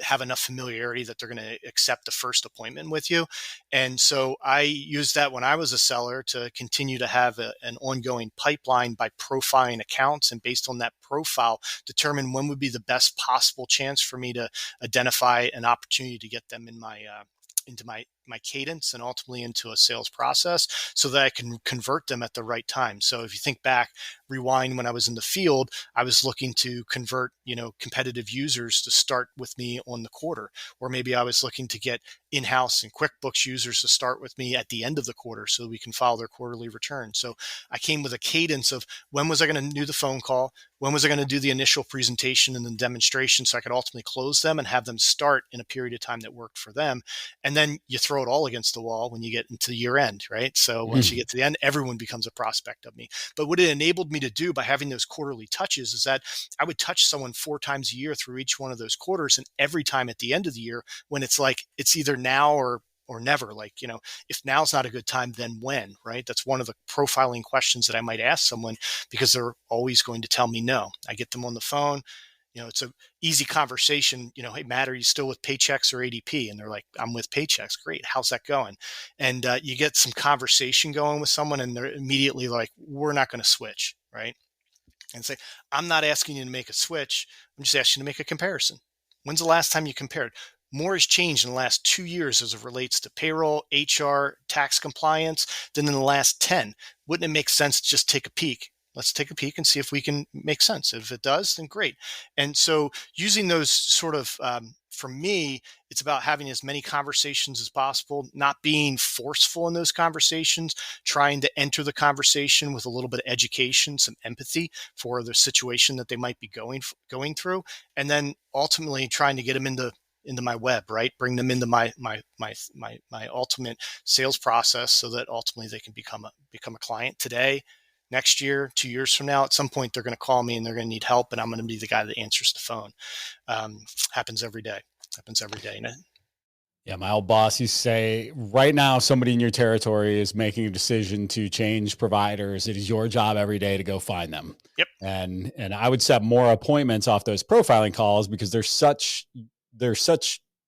have enough familiarity that they're going to accept the first appointment with you. And so I used that when I was a seller to continue to have an ongoing pipeline by profiling accounts, and based on that profile, determine when would be the best possible chance for me to identify an opportunity to get them in into my cadence and ultimately into a sales process so that I can convert them at the right time. So if you think back, rewind, when I was in the field, I was looking to convert, competitive users to start with me on the quarter, or maybe I was looking to get in-house and QuickBooks users to start with me at the end of the quarter so we can file their quarterly return. So I came with a cadence of when was I going to do the phone call? When was I going to do the initial presentation and the demonstration so I could ultimately close them and have them start in a period of time that worked for them? And then you throw it all against the wall when you get into year end, right? So once you get to the end, everyone becomes a prospect of me. But what it enabled me to do by having those quarterly touches is that I would touch someone 4 times a year through each one of those quarters. And every time at the end of the year, when it's like, it's either now or never, like, if now's not a good time, then when, right? That's one of the profiling questions that I might ask someone, because they're always going to tell me no. I get them on the phone. It's a easy conversation. Hey, Matt, are you still with Paychex or ADP? And they're like, I'm with Paychex. Great. How's that going? And you get some conversation going with someone, and they're immediately like, we're not going to switch, right? And say, I'm not asking you to make a switch. I'm just asking you to make a comparison. When's the last time you compared? More has changed in the last 2 years as it relates to payroll, HR, tax compliance than in the last 10. Wouldn't it make sense to just take a peek? Let's take a peek and see if we can make sense. If it does, then great. And so using those sort of, for me, it's about having as many conversations as possible, not being forceful in those conversations, trying to enter the conversation with a little bit of education, some empathy for the situation that they might be going through, and then ultimately trying to get them into my web, right? Bring them into my ultimate sales process so that ultimately they can become a client today, next year, 2 years from now. At some point, they're going to call me and they're going to need help, and I'm going to be the guy that answers the phone. Happens every day. Yeah, my old boss used to say, right now, somebody in your territory is making a decision to change providers. It is your job every day to go find them. Yep. And I would set more appointments off those profiling calls because they're such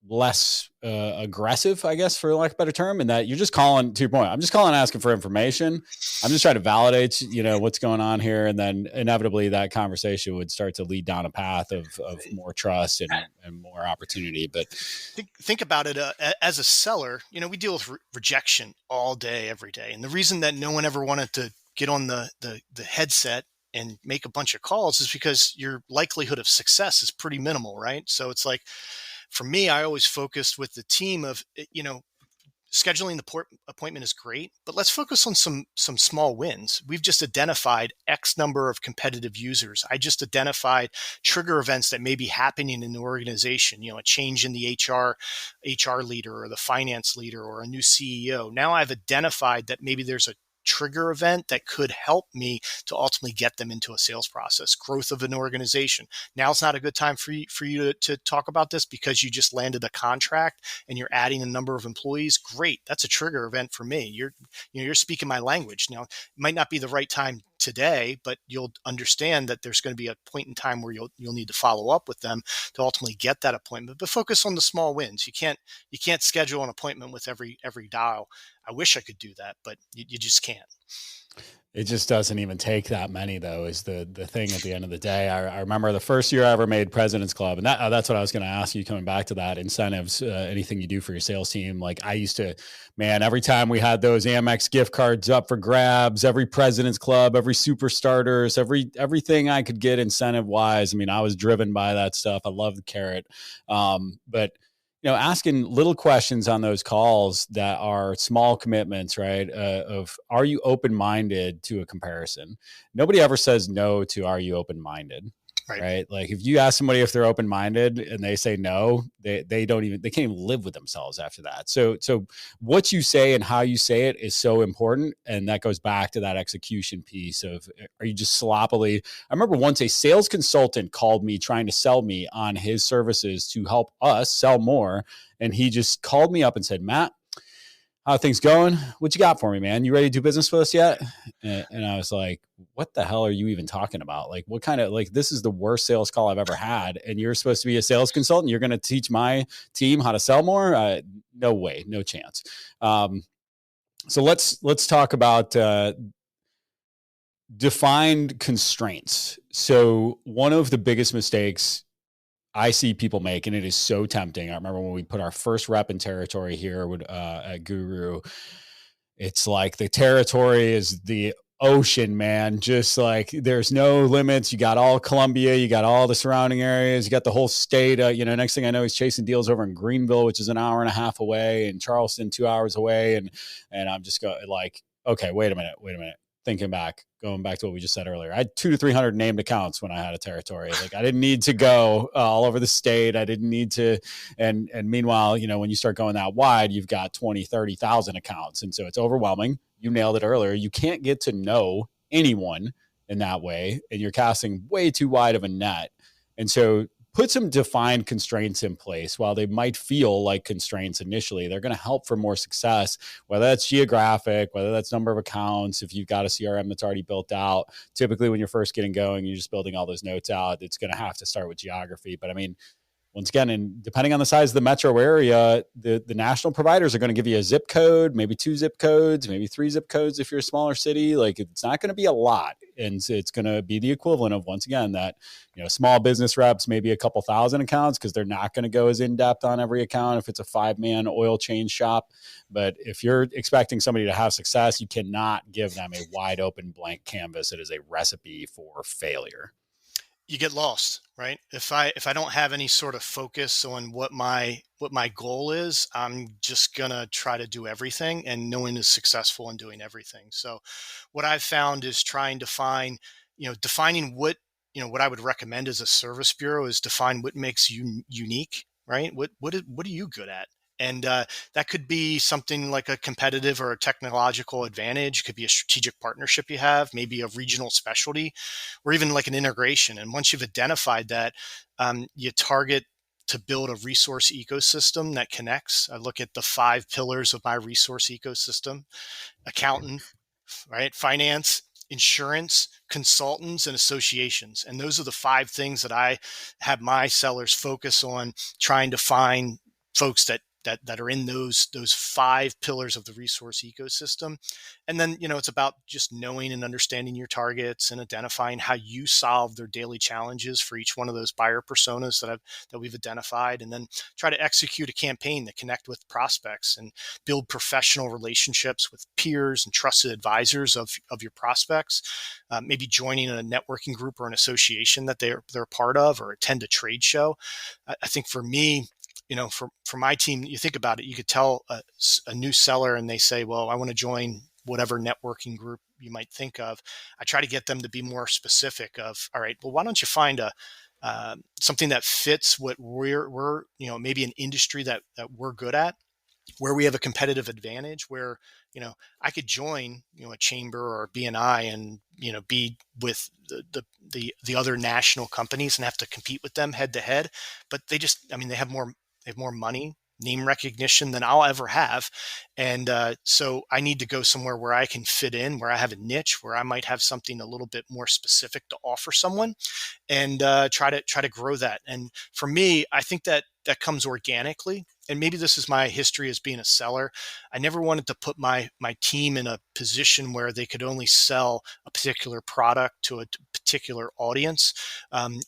less aggressive, I guess, for lack of a better term, and that you're just calling, to your point, I'm just calling asking for information. I'm just trying to validate, what's going on here. And then inevitably that conversation would start to lead down a path of more trust and more opportunity. But think about it as a seller, we deal with rejection all day, every day. And the reason that no one ever wanted to get on the headset and make a bunch of calls is because your likelihood of success is pretty minimal, right? So it's like, for me, I always focused with the team of, scheduling the appointment is great, but let's focus on some small wins. We've just identified X number of competitive users. I just identified trigger events that may be happening in the organization, a change in the HR leader or the finance leader or a new CEO. Now I've identified that maybe there's a trigger event that could help me to ultimately get them into a sales process, growth of an organization. Now it's not a good time for you to talk about this because you just landed a contract and you're adding a number of employees. Great. That's a trigger event for me. You're speaking my language. Now, it might not be the right time today, but you'll understand that there's going to be a point in time where you'll need to follow up with them to ultimately get that appointment. But focus on the small wins. You can't schedule an appointment with every dial. I wish I could do that, but you just can't. It just doesn't even take that many, though, is the thing at the end of the day. I remember the first year I ever made President's Club, and that's what I was going to ask you, coming back to that, incentives, anything you do for your sales team. Like, I used to, man, every time we had those Amex gift cards up for grabs, every President's Club, every Super Starters, everything I could get incentive-wise. I mean, I was driven by that stuff. I love the carrot. But asking little questions on those calls that are small commitments, right? Of, are you open-minded to a comparison? Nobody ever says no to, are you open-minded? Right. right? Like if you ask somebody if they're open-minded and they say no, they can't even live with themselves after that. So what you say and how you say it is so important. And that goes back to that execution piece of, are you just sloppily? I remember once a sales consultant called me trying to sell me on his services to help us sell more. And he just called me up and said, Matt, how are things going? What you got for me, man? You ready to do business with us yet? And I was like, what the hell are you even talking about? Like, what kind of, like, this is the worst sales call I've ever had. And you're supposed to be a sales consultant. You're going to teach my team how to sell more? No way, no chance. So let's talk about defined constraints. So one of the biggest mistakes I see people make, and it is so tempting. I remember when we put our first rep in territory here at Guru, it's like the territory is the ocean, man. Just like there's no limits. You got all Columbia, you got all the surrounding areas, you got the whole state. Next thing I know, he's chasing deals over in Greenville, which is an hour and a half away, and Charleston, 2 hours away. And I'm just going like, okay, wait a minute. Going back to what we just said earlier, I had 200 to 300 named accounts when I had a territory. Like I didn't need to go all over the state. I didn't need to. And meanwhile, when you start going that wide, you've got 20, 30,000 accounts. And so it's overwhelming. You nailed it earlier. You can't get to know anyone in that way. And you're casting way too wide of a net. And so put some defined constraints in place. While they might feel like constraints initially, they're going to help for more success, whether that's geographic, whether that's number of accounts. If you've got a CRM that's already built out, typically when you're first getting going, you're just building all those notes out. It's going to have to start with geography. But I mean, once again, and depending on the size of the metro area, the national providers are going to give you a zip code, maybe 2 zip codes, maybe 3 zip codes if you're a smaller city. Like it's not going to be a lot. And so it's going to be the equivalent of, once again, that, small business reps, maybe a couple thousand accounts, because they're not going to go as in-depth on every account if it's a 5-man oil change shop. But if you're expecting somebody to have success, you cannot give them a wide open blank canvas. It is a recipe for failure. You get lost, right? If I don't have any sort of focus on what my goal is, I'm just gonna try to do everything, and no one is successful in doing everything. So what I've found is trying to find, defining what I would recommend as a service bureau is define what makes you unique, right? What are you good at? And that could be something like a competitive or a technological advantage. Could be a strategic partnership you have, maybe a regional specialty, or even like an integration. And once you've identified that, you target to build a resource ecosystem that connects. I look at the 5 pillars of my resource ecosystem: accountant, right? Finance, insurance, consultants, and associations. And those are the 5 things that I have my sellers focus on, trying to find folks that are in those 5 pillars of the resource ecosystem. And then, it's about just knowing and understanding your targets and identifying how you solve their daily challenges for each one of those buyer personas that we've identified, and then try to execute a campaign that connect with prospects and build professional relationships with peers and trusted advisors of your prospects. Maybe joining a networking group or an association that they're part of, or attend a trade show. I think for me, for my team, you think about it, you could tell a new seller and they say, well, I want to join whatever networking group you might think of. I try to get them to be more specific of, all right, well, why don't you find something that fits what we're maybe an industry that we're good at, where we have a competitive advantage, where, I could join, a chamber or BNI and, be with the other national companies and have to compete with them head to head. But they have more money, name recognition than I'll ever have. And so I need to go somewhere where I can fit in, where I have a niche, where I might have something a little bit more specific to offer someone, and try to grow that. And for me, I think that comes organically. And maybe this is my history as being a seller. I never wanted to put my team in a position where they could only sell a particular product to a particular audience,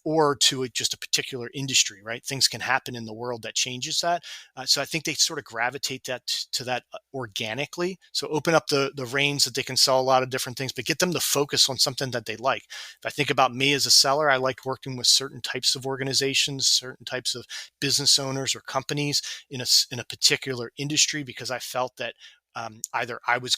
or to just a particular industry, right? Things can happen in the world that changes that. So I think they sort of gravitate to that organically. So open up the reins that they can sell a lot of different things, but get them to focus on something that they like. If I think about me as a seller, I liked working with certain types of organizations, certain types of business owners or companies in a particular industry, because I felt that either I was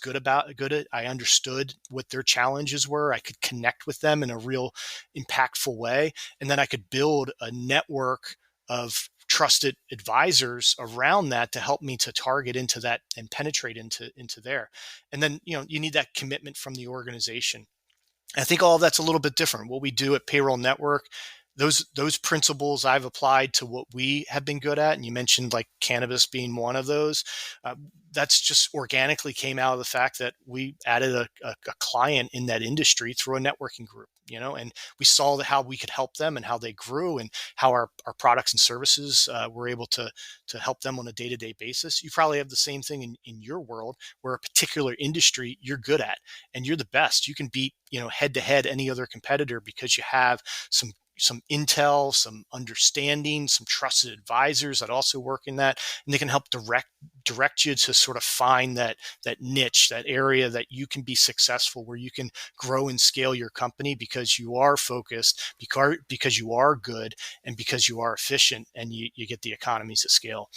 I understood what their challenges were. I could connect with them in a real impactful way. And then I could build a network of trusted advisors around that to help me to target into that and penetrate into there. And then, you need that commitment from the organization. I think all of that's a little bit different. What we do at Payroll Network, those principles I've applied to what we have been good at. And you mentioned like cannabis being one of those. That's just organically came out of the fact that we added a client in that industry through a networking group, and we saw how we could help them and how they grew and how our products and services were able to help them on a day-to-day basis. You probably have the same thing in your world where a particular industry you're good at and you're the best. You can beat, head to head any other competitor because you have some intel, some understanding, some trusted advisors that also work in that, and they can help direct you to sort of find that niche, that area that you can be successful, where you can grow and scale your company because you are focused, because you are good, and because you are efficient, and you get the economies of scale.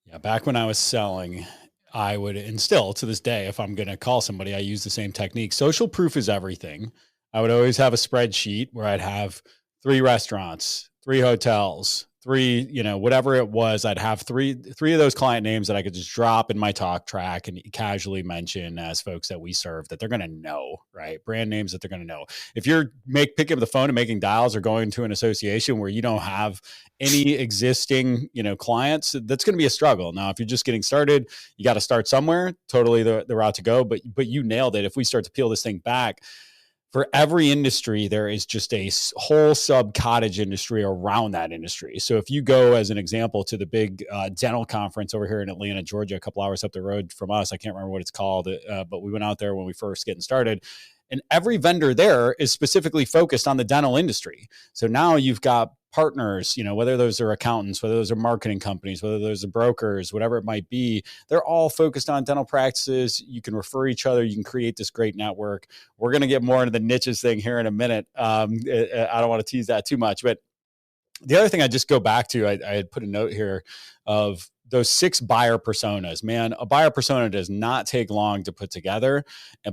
Yeah, back when I was selling, I would, and still to this day, if I'm going to call somebody, I use the same technique. Social proof is everything. I would always have a spreadsheet where I'd have 3 restaurants, 3 hotels, 3, whatever it was. I'd have three of those client names that I could just drop in my talk track and casually mention as folks that we serve that they're going to know, right? Brand names that they're going to know. If you're picking up the phone and making dials or going to an association where you don't have any existing, clients, that's going to be a struggle. Now, if you're just getting started, you got to start somewhere, totally the route to go, but you nailed it. If we start to peel this thing back, for every industry, there is just a whole sub-cottage industry around that industry. So if you go, as an example, to the big dental conference over here in Atlanta, Georgia, a couple hours up the road from us, I can't remember what it's called, but we went out there when we first getting started. And every vendor there is specifically focused on the dental industry. So now you've got partners, whether those are accountants, whether those are marketing companies, whether those are brokers, whatever it might be, they're all focused on dental practices. You can refer each other. You can create this great network. We're going to get more into the niches thing here in a minute. I don't want to tease that too much, but the other thing I just go back to, I had put a note here of those 6 buyer personas. Man, a buyer persona does not take long to put together,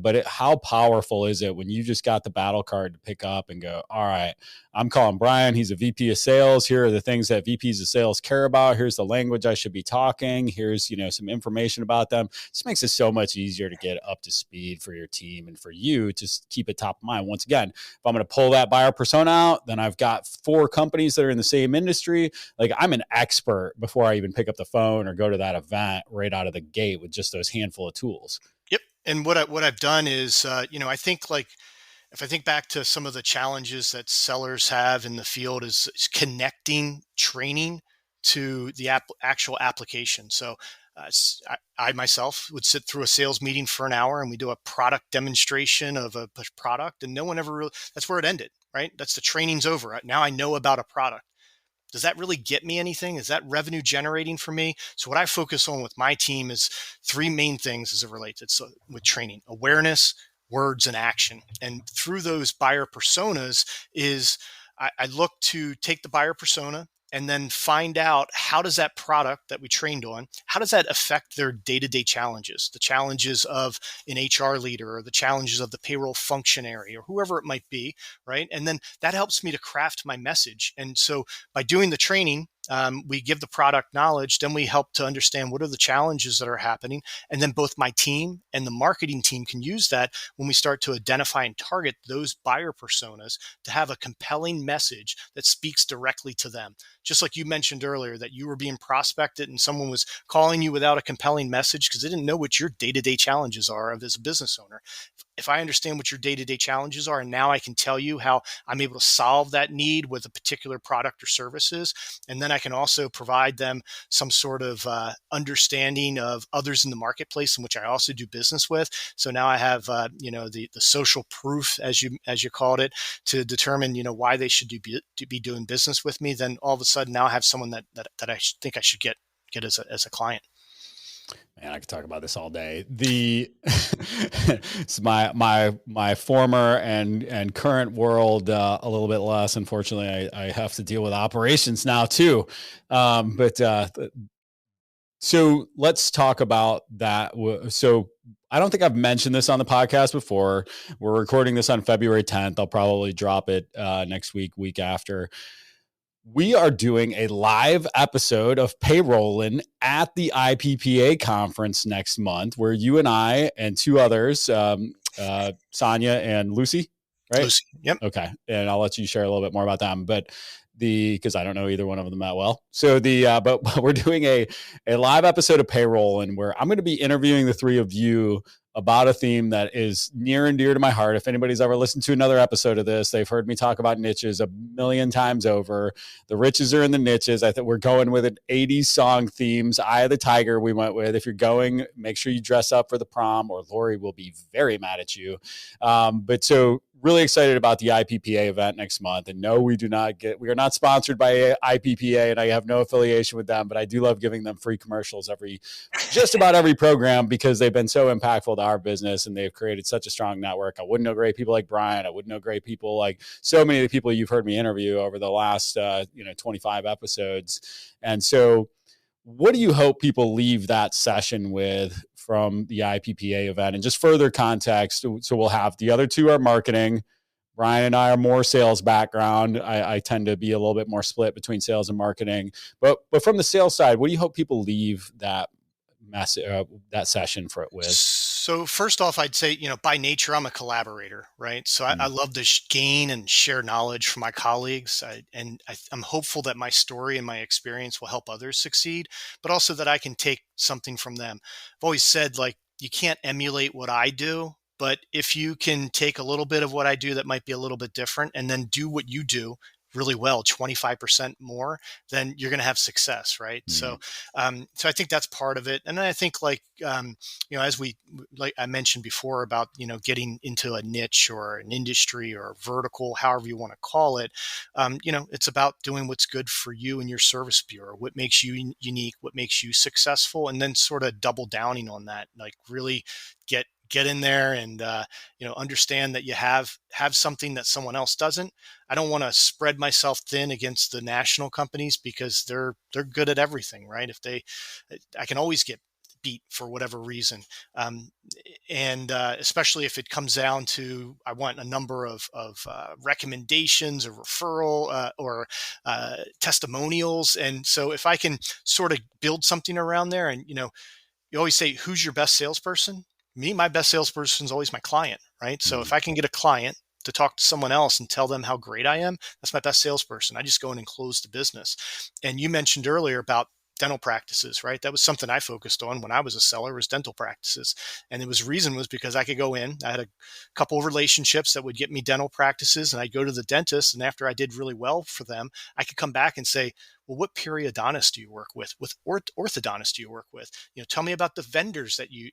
but how powerful is it when you just got the battle card to pick up and go, all right, I'm calling Brian. He's a VP of sales. Here are the things that VPs of sales care about. Here's the language I should be talking. Here's, some information about them. It just makes it so much easier to get up to speed for your team and for you to keep it top of mind. Once again, if I'm going to pull that buyer persona out, then I've got 4 companies that are in the same industry. Like, I'm an expert before I even pick up the phone or go to that event right out of the gate with just those handful of tools. Yep. And what I've done is, I think, like, if I think back to some of the challenges that sellers have in the field is connecting training to the actual application. So I myself would sit through a sales meeting for an hour and we do a product demonstration of a product, and no one ever really, that's where it ended, right? That's the training's over. Now I know about a product. Does that really get me anything? Is that revenue generating for me? So what I focus on with my team is 3 main things as it relates with training: awareness, words, and action. And through those buyer personas is I look to take the buyer persona and then find out, how does that product that we trained on, how does that affect their day-to-day challenges, the challenges of an HR leader or the challenges of the payroll functionary or whoever it might be, right? And then that helps me to craft my message. And so by doing the training, we give the product knowledge, then we help to understand what are the challenges that are happening. And then both my team and the marketing team can use that when we start to identify and target those buyer personas to have a compelling message that speaks directly to them. Just like you mentioned earlier, that you were being prospected and someone was calling you without a compelling message because they didn't know what your day-to-day challenges are as a business owner. If I understand what your day-to-day challenges are, and now I can tell you how I'm able to solve that need with a particular product or services, and then I can also provide them some sort of understanding of others in the marketplace in which I also do business with. So now I have, the social proof, as you called it, to determine, why they should be doing business with me. Then all of a sudden now I have someone that I think I should get as a client. Man, I could talk about this all day. It's my former and current world a little bit less. Unfortunately, I have to deal with operations now too. But So let's talk about that. So I don't think I've mentioned this on the podcast before. We're recording this on February 10th. I'll probably drop it next week after. We are doing a live episode of Payrolling at the IPPA conference next month, where you and I and two others, Sonia and Lucy, right? Lucy. Yep. Okay. And I'll let you share a little bit more about them, but because I don't know either one of them that well. So but we're doing a live episode of Payrolling where I'm going to be interviewing the three of you about a theme that is near and dear to my heart. If anybody's ever listened to another episode of this, they've heard me talk about niches a million times over. The riches are in the niches. I think we're going with an 80s song themes. Eye of the Tiger we went with. If you're going, make sure you dress up for the prom or Lori will be very mad at you. But so really excited about the IPPA event next month. And no, we are not sponsored by IPPA and I have no affiliation with them, but I do love giving them free commercials just about every program because they've been so impactful to our business and they've created such a strong network. I wouldn't know great people like Brian. I wouldn't know great people like so many of the people you've heard me interview over the last, 25 episodes. And so what do you hope people leave that session with from the IPPA event? And just further context, so we'll have the other two are marketing. Brian and I are more sales background. I tend to be a little bit more split between sales and marketing. But from the sales side, what do you hope people leave that session with? So first off, I'd say, by nature, I'm a collaborator, right? So I love to gain and share knowledge from my colleagues. I'm hopeful that my story and my experience will help others succeed, but also that I can take something from them. I've always said, you can't emulate what I do, but if you can take a little bit of what I do that might be a little bit different and then do what you do really well, 25% more, then you're going to have success. Right. Mm-hmm. So I think that's part of it. And then I think as I mentioned before about, getting into a niche or an industry or a vertical, however you want to call it, it's about doing what's good for you and your service bureau, what makes you unique, what makes you successful, and then sort of double downing on that, really get in there and, understand that you have something that someone else doesn't. I don't want to spread myself thin against the national companies because they're good at everything, right? I can always get beat for whatever reason. Especially if it comes down to, I want a number of recommendations or referral or testimonials. And so if I can sort of build something around there and, you always say, who's your best salesperson? My best salesperson is always my client, right? So if I can get a client to talk to someone else and tell them how great I am, that's my best salesperson. I just go in and close the business. And you mentioned earlier about dental practices, right? That was something I focused on when I was a seller, was dental practices. And reason was because I could go in, I had a couple of relationships that would get me dental practices, and I'd go to the dentist, and after I did really well for them, I could come back and say, well, what periodontist do you work with? What orthodontist do you work with? Tell me about the vendors that you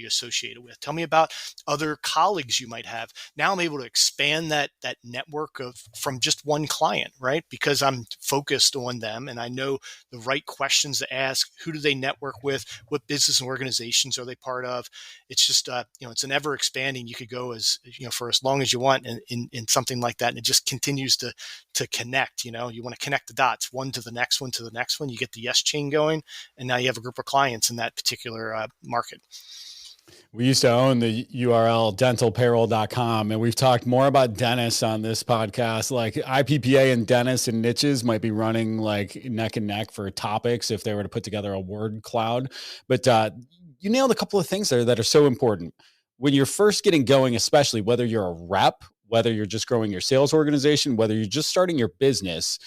associated with. Tell me about other colleagues you might have. Now I'm able to expand that network from just one client, right? Because I'm focused on them and I know the right questions to ask. Who do they network with? What business and organizations are they part of? It's just it's an ever expanding. You could go for as long as you want in something like that, and it just continues to connect. You want to connect the dots, one to the next one, you get the yes chain going, and now you have a group of clients in that particular market. We used to own the URL dentalpayroll.com, and we've talked more about dentists on this podcast. Like IPPA and dentists and niches might be running like neck and neck for topics if they were to put together a word cloud. But you nailed a couple of things there that are so important. When you're first getting going, especially whether you're a rep, whether you're just growing your sales organization, whether you're just starting your business,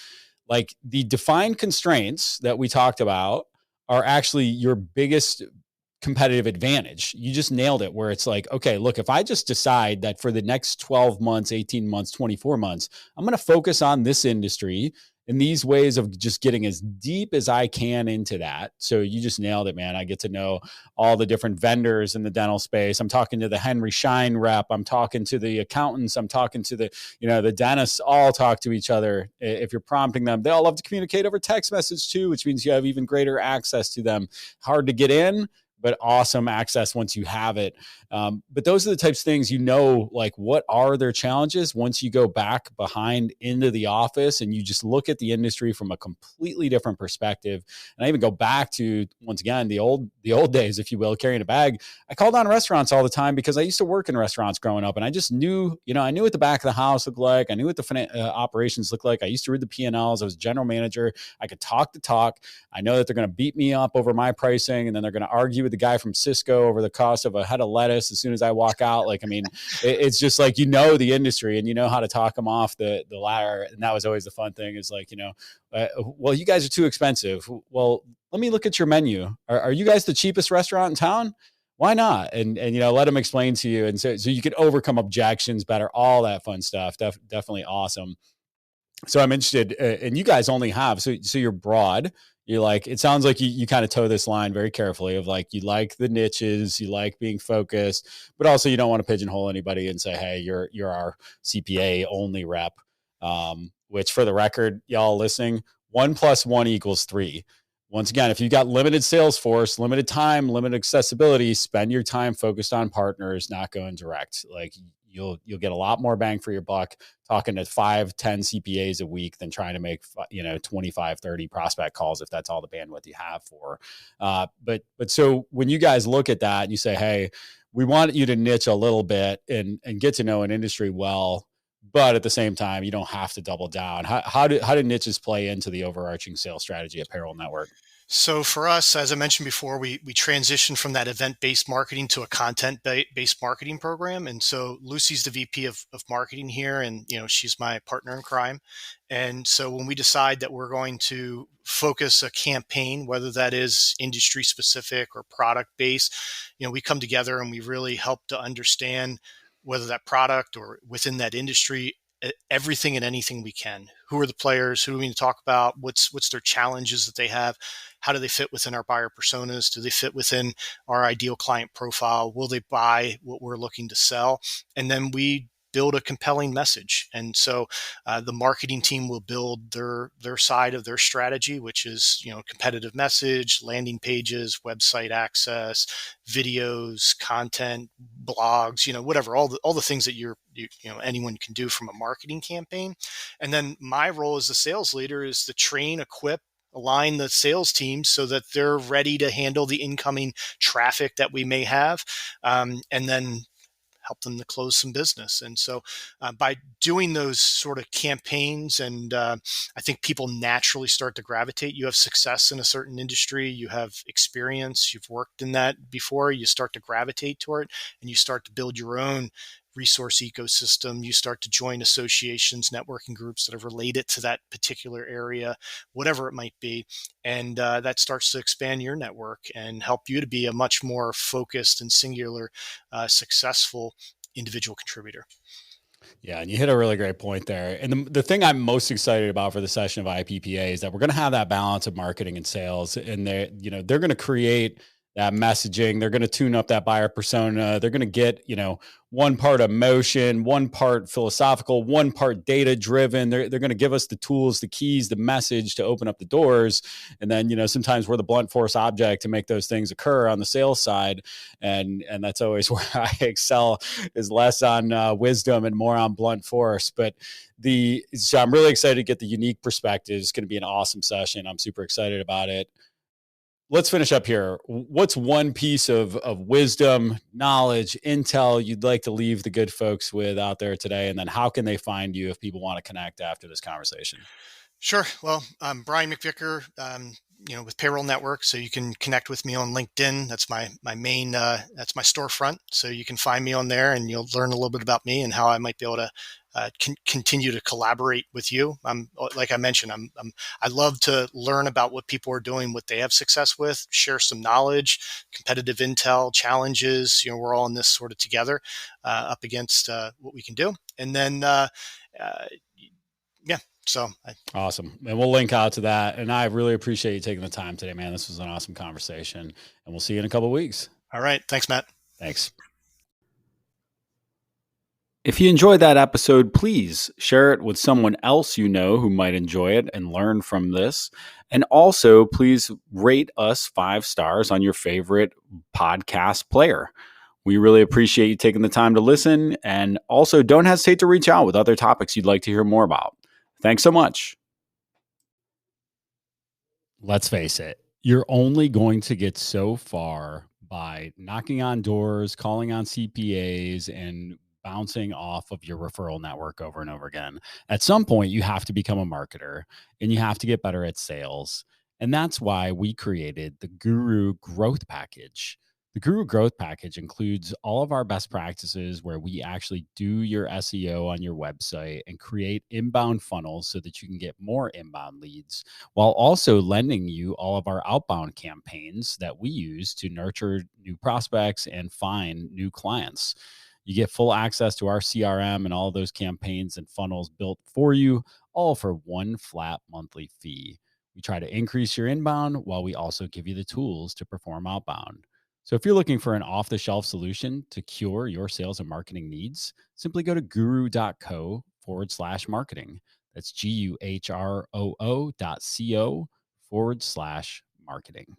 like the defined constraints that we talked about are actually your biggest competitive advantage. You just nailed it, where it's like, okay, look, if I just decide that for the next 12 months, 18 months, 24 months, I'm going to focus on this industry and these ways of just getting as deep as I can into that. So you just nailed it, man. I get to know all the different vendors in the dental space. I'm talking to the Henry Schein rep. I'm talking to the accountants. I'm talking to the dentists. All talk to each other. If you're prompting them, they all love to communicate over text message too, which means you have even greater access to them. Hard to get in, but awesome access once you have it. But those are the types of things, like what are their challenges once you go back behind into the office and you just look at the industry from a completely different perspective. And I even go back to, once again, the old days, if you will, carrying a bag. I called on restaurants all the time because I used to work in restaurants growing up, and I just knew, I knew what the back of the house looked like. I knew what the operations looked like. I used to read the P&Ls. I was general manager. I could talk the talk. I know that they're going to beat me up over my pricing, and then they're going to argue with the guy from Cisco over the cost of a head of lettuce as soon as I walk out. It's just like, the industry and you know how to talk them off the ladder. And that was always the fun thing, is like, well, you guys are too expensive. Well, let me look at your menu. Are you guys the cheapest restaurant in town? Why not? And let them explain to you. And so you can overcome objections better, all that fun stuff. Definitely awesome. So I'm interested, and you guys only have, so you're broad. You're like, it sounds like you kind of toe this line very carefully of like, you like the niches, you like being focused, but also you don't want to pigeonhole anybody and say, hey, you're our CPA only rep. Which, for the record, y'all listening, 1 + 1 = 3. Once again, if you've got limited sales force, limited time, limited accessibility, spend your time focused on partners, not going direct. Like, you'll get a lot more bang for your buck talking to 5, 10 CPAs a week than trying to make 25, 30 prospect calls, if that's all the bandwidth you have for. But so when you guys look at that and you say, hey, we want you to niche a little bit and get to know an industry well, but at the same time, you don't have to double down. How do niches play into the overarching sales strategy at Payroll Network? So for us, as I mentioned before, we transitioned from that event-based marketing to a content-based marketing program. And so Lucy's the VP of marketing here, and she's my partner in crime. And so when we decide that we're going to focus a campaign, whether that is industry specific or product based, we come together and we really help to understand whether that product or within that industry, everything and anything we can. Who are the players? Who do we need to talk about? What's their challenges that they have? How do they fit within our buyer personas? Do they fit within our ideal client profile? Will they buy what we're looking to sell? And then we build a compelling message. And so the marketing team will build their side of their strategy, which is, competitive message, landing pages, website access, videos, content, blogs, whatever, all the things that anyone can do from a marketing campaign. And then my role as the sales leader is to train, equip, align the sales team so that they're ready to handle the incoming traffic that we may have, and then help them to close some business. And so by doing those sort of campaigns, and I think people naturally start to gravitate. You have success in a certain industry, you have experience, you've worked in that before, you start to gravitate toward it, and you start to build your own resource ecosystem. You start to join associations, networking groups that are related to that particular area, whatever it might be. And that starts to expand your network and help you to be a much more focused and singular, successful individual contributor. Yeah, and you hit a really great point there. And the thing I'm most excited about for the session of IPPA is that we're going to have that balance of marketing and sales, and they're going to create that messaging. They're going to tune up that buyer persona. They're going to get, one part emotion, one part philosophical, one part data driven. They're going to give us the tools, the keys, the message to open up the doors. And then, sometimes we're the blunt force object to make those things occur on the sales side. And that's always where I excel, is less on wisdom and more on blunt force. But so I'm really excited to get the unique perspectives. It's going to be an awesome session. I'm super excited about it. Let's finish up here. What's one piece of wisdom, knowledge, intel you'd like to leave the good folks with out there today? And then how can they find you if people want to connect after this conversation? Sure. Well, I'm Brian McVicker, with Payroll Network. So you can connect with me on LinkedIn. That's my main, that's my storefront. So you can find me on there, and you'll learn a little bit about me and how I might be able to continue to collaborate with you. Like I mentioned, I love to learn about what people are doing, what they have success with, share some knowledge, competitive intel, challenges. We're all in this sort of together, up against what we can do. And then, yeah. So awesome. And we'll link out to that. And I really appreciate you taking the time today, man. This was an awesome conversation, and we'll see you in a couple of weeks. All right. Thanks, Matt. Thanks. If you enjoyed that episode, please share it with someone else you know who might enjoy it and learn from this. And also, please rate us 5 stars on your favorite podcast player. We really appreciate you taking the time to listen. And also, don't hesitate to reach out with other topics you'd like to hear more about. Thanks so much. Let's face it, you're only going to get so far by knocking on doors, calling on CPAs, and bouncing off of your referral network over and over again. At some point, you have to become a marketer and you have to get better at sales. And that's why we created the Guru Growth Package. The Guru Growth Package includes all of our best practices where we actually do your SEO on your website and create inbound funnels so that you can get more inbound leads, while also lending you all of our outbound campaigns that we use to nurture new prospects and find new clients. You get full access to our CRM and all of those campaigns and funnels built for you, all for one flat monthly fee. We try to increase your inbound while we also give you the tools to perform outbound. So if you're looking for an off-the-shelf solution to cure your sales and marketing needs, simply go to guru.co/marketing. That's GUHROO.co/marketing.